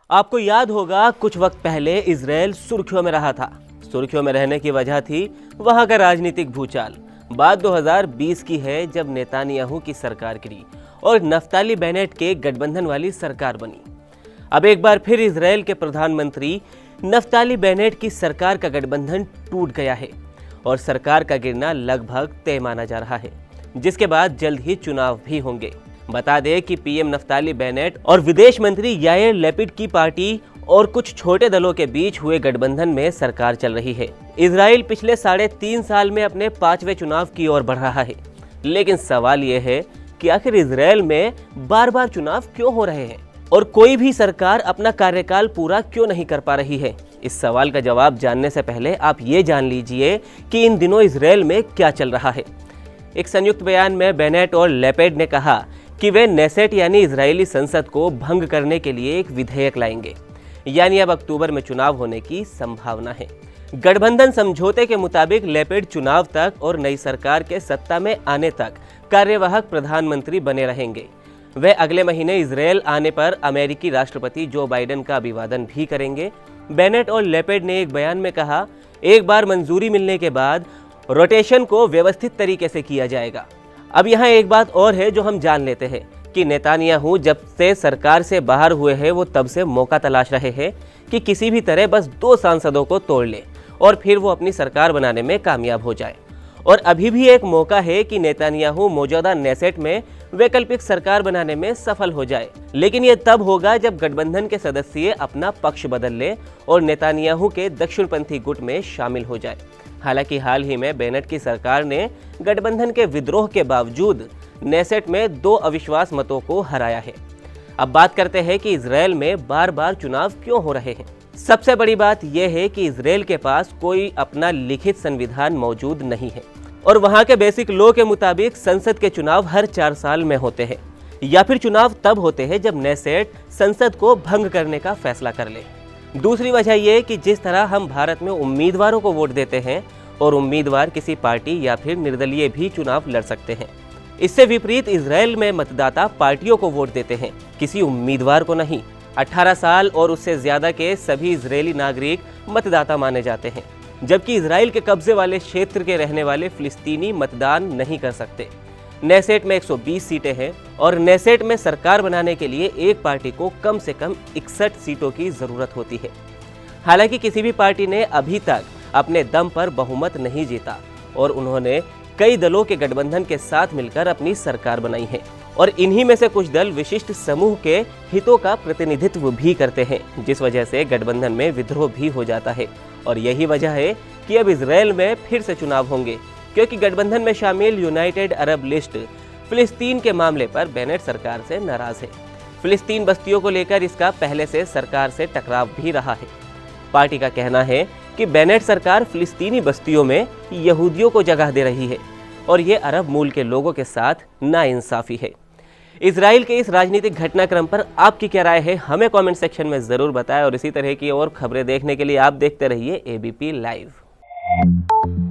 आपको याद होगा कुछ वक्त पहले इजराइल सुर्खियों में रहा था। सुर्खियों में रहने की वजह थी वहां का राजनीतिक भूचाल। बात 2020 की है जब नेतान्याहू की सरकार गिरी और नफ्ताली बेनेट के गठबंधन वाली सरकार बनी। अब एक बार फिर इजराइल के प्रधानमंत्री नफ्ताली बेनेट की सरकार का गठबंधन टूट गया है और सरकार का गिरना लगभग तय माना जा रहा है, जिसके बाद जल्द ही चुनाव भी होंगे। बता दें कि पीएम नफ्ताली बेनेट और विदेश मंत्री यायर लैपिड की पार्टी और कुछ छोटे दलों के बीच हुए गठबंधन में सरकार चल रही है। इजराइल पिछले 3.5 साल में अपने 5वें चुनाव की ओर बढ़ रहा है, लेकिन सवाल यह है कि आखिर इजराइल में बार बार चुनाव क्यों हो रहे हैं और कोई भी सरकार अपना कार्यकाल पूरा क्यों नहीं कर पा रही है। इस सवाल का जवाब जानने से पहले आप ये जान लीजिए कि इन दिनों इजराइल में क्या चल रहा है। एक संयुक्त बयान में बेनेट और लैपेड ने कहा कि वे नेसेट यानी इजरायली संसद को भंग करने के लिए एक विधेयक लाएंगे, यानी अब अक्टूबर में चुनाव होने की संभावना है। गठबंधन समझौते के मुताबिक लैपेड चुनाव तक और नई सरकार के सत्ता में आने तक कार्यवाहक प्रधानमंत्री बने रहेंगे। वे अगले महीने इजराइल आने पर अमेरिकी राष्ट्रपति जो बाइडेन का अभिवादन भी करेंगे। बेनेट और लैपेड ने एक बयान में कहा, एक बार मंजूरी मिलने के बाद रोटेशन को व्यवस्थित तरीके से किया जाएगा। अब यहाँ एक बात और है जो हम जान लेते हैं कि नेतान्याहू जब से सरकार से बाहर हुए हैं वो तब से मौका तलाश रहे हैं कि किसी भी तरह बस 2 सांसदों को तोड़ ले और फिर वो अपनी सरकार बनाने में कामयाब हो जाए। और अभी भी एक मौका है कि नेतान्याहू मौजूदा नेसेट में वैकल्पिक सरकार बनाने में सफल हो जाए, लेकिन ये तब होगा जब गठबंधन के सदस्य अपना पक्ष बदल ले और नेतान्याहू के दक्षिणपंथी गुट में शामिल हो जाए। हालांकि हाल ही में बेनेट की सरकार ने गठबंधन के विद्रोह के बावजूद नेसेट में 2 अविश्वास मतों को हराया है। अब बात करते हैं कि इजराइल में बार बार चुनाव क्यों हो रहे हैं। सबसे बड़ी बात यह है कि इजराइल के पास कोई अपना लिखित संविधान मौजूद नहीं है और वहां के बेसिक लॉ के मुताबिक संसद के चुनाव हर 4 साल में होते हैं, या फिर चुनाव तब होते हैं जब नेसेट संसद को भंग करने का फैसला कर ले। दूसरी वजह यह कि जिस तरह हम भारत में उम्मीदवारों को वोट देते हैं और उम्मीदवार किसी पार्टी या फिर निर्दलीय भी चुनाव लड़ सकते हैं, इससे विपरीत इजराइल में मतदाता पार्टियों को वोट देते हैं, किसी उम्मीदवार को नहीं। 18 साल और उससे ज्यादा के सभी इजरायली नागरिक मतदाता माने जाते हैं, जबकि इजराइल के कब्जे वाले क्षेत्र के रहने वाले फिलिस्तीनी मतदान नहीं कर सकते। नेसेट में 120 सीटें हैं और नेसेट में सरकार बनाने के लिए एक पार्टी को कम से कम 61 सीटों की जरूरत होती है। हालांकि किसी भी पार्टी ने अभी तक अपने दम पर बहुमत नहीं जीता और उन्होंने कई दलों के गठबंधन के साथ मिलकर अपनी सरकार बनाई है और इन्हीं में से कुछ दल विशिष्ट समूह के हितों का प्रतिनिधित्व भी करते हैं, जिस वजह से गठबंधन में विद्रोह भी हो जाता है। और यही वजह है कि अब इजराइल में फिर से चुनाव होंगे, क्योंकि गठबंधन में शामिल यूनाइटेड अरब लिस्ट फिलिस्तीन के मामले पर बेनेट सरकार से नाराज है। फिलिस्तीन बस्तियों को लेकर इसका पहले से सरकार से टकराव भी रहा है। पार्टी का कहना है कि बेनेट सरकार फिलिस्तीनी बस्तियों में यहूदियों को जगह दे रही है और ये अरब मूल के लोगों के साथ नाइंसाफी है। इजराइल के इस राजनीतिक घटनाक्रम पर आपकी क्या राय है, हमें कमेंट सेक्शन में जरूर बताएं और इसी तरह की और खबरें देखने के लिए आप देखते रहिए एबीपी लाइव।